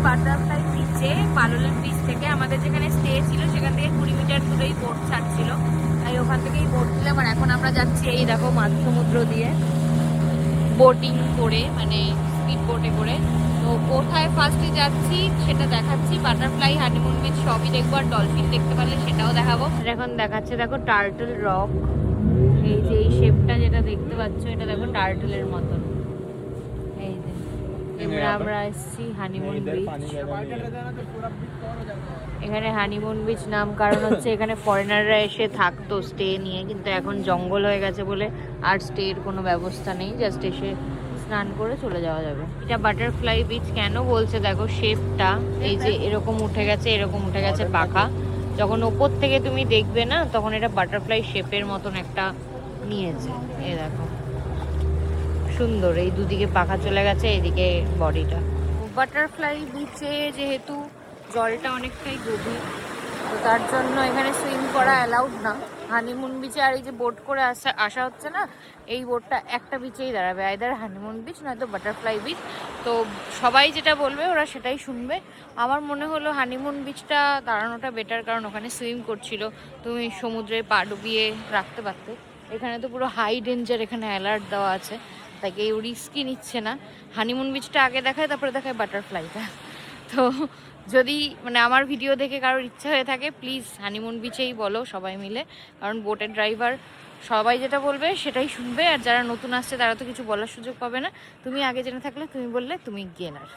Butterfly বিচে, Palolem beach থেকে। আমাদের যেখানে স্টে ছিল সেখান থেকে 20 মিটার দূরেই বোট ছাড়ছিল, তাই ওখান থেকেই বোট দিলাম। আর এখন আমরা যাচ্ছি এই দেখো মাঝ সমুদ্র দিয়ে বোটিং করে, মানে স্পিড বোটে করে। তো কোথায় ফার্স্টে যাচ্ছি সেটা দেখাচ্ছি। বাটারফ্লাই, হানিমুন বিচ সবই দেখবো, আর ডলফিন দেখতে পারলে সেটাও দেখাবো। এখন দেখাচ্ছে দেখো টার্টল রক, এই যে এই শেপটা যেটা দেখতে পাচ্ছ এটা দেখো টার্টলের মতন। এই যে এবার আমরা এসেছি হানিমুন বিচ। এখানে হানিমুন বিচ নাম কারণ হচ্ছে এখানে ফরেনাররা এসে থাকতো স্টে নিয়ে, কিন্তু এখন জঙ্গল হয়ে গেছে বলে আর স্টের কোনো ব্যবস্থা নেই, জাস্ট এসে স্নান করে চলে যাওয়া যাবে। এটা বাটারফ্লাই বিচ কেন বলছে দেখো শেপটা, এই যে এরকম উঠে গেছে, এরকম উঠে গেছে পাখা। যখন ওপর থেকে তুমি দেখবে না তখন এটা বাটারফ্লাই শেপের মতন একটা নিয়েছে। এই দেখো সুন্দর, এই দুদিকে পাখা চলে গেছে, এদিকে বডিটা। বাটারফ্লাই বিচে যেহেতু জলটা অনেকটাই গভীর, তো তার জন্য এখানে সুইম করা অ্যালাউড না। হানিমুন বিচে আর এই যে বোট করে আসা হচ্ছে না, এই বোটটা একটা বিচেই দাঁড়াবে, আইদার হানিমুন বিচ নয়তো বাটারফ্লাই বিচ। তো সবাই যেটা বলবে ওরা সেটাই শুনবে। আমার মনে হলো হানিমুন বিচটা দাঁড়ানোটা বেটার, কারণ ওখানে সুইম করছিল, তুমি সমুদ্রে পা ডুবিয়ে রাখতে পারতে। এখানে তো পুরো হাই ডেঞ্জার, এখানে অ্যালার্ট দেওয়া আছে, তাই কেউ রিস্কই নিচ্ছে না। হানিমুন বিচটা আগে দেখায়, তারপরে দেখায় বাটারফ্লাইটা। তো যদি মানে আমার ভিডিও দেখে কারোর ইচ্ছা হয়ে থাকে প্লিজ হানিমুন বিচেই বলো সবাই মিলে, কারণ বোটের ড্রাইভার সবাই যেটা বলবে সেটাই শুনবে, আর যারা নতুন আসছে তারা তো কিছু বলার সুযোগ পাবে না। তুমি আগে জেনে থাকলে তুমি বললে, তুমি গেনার।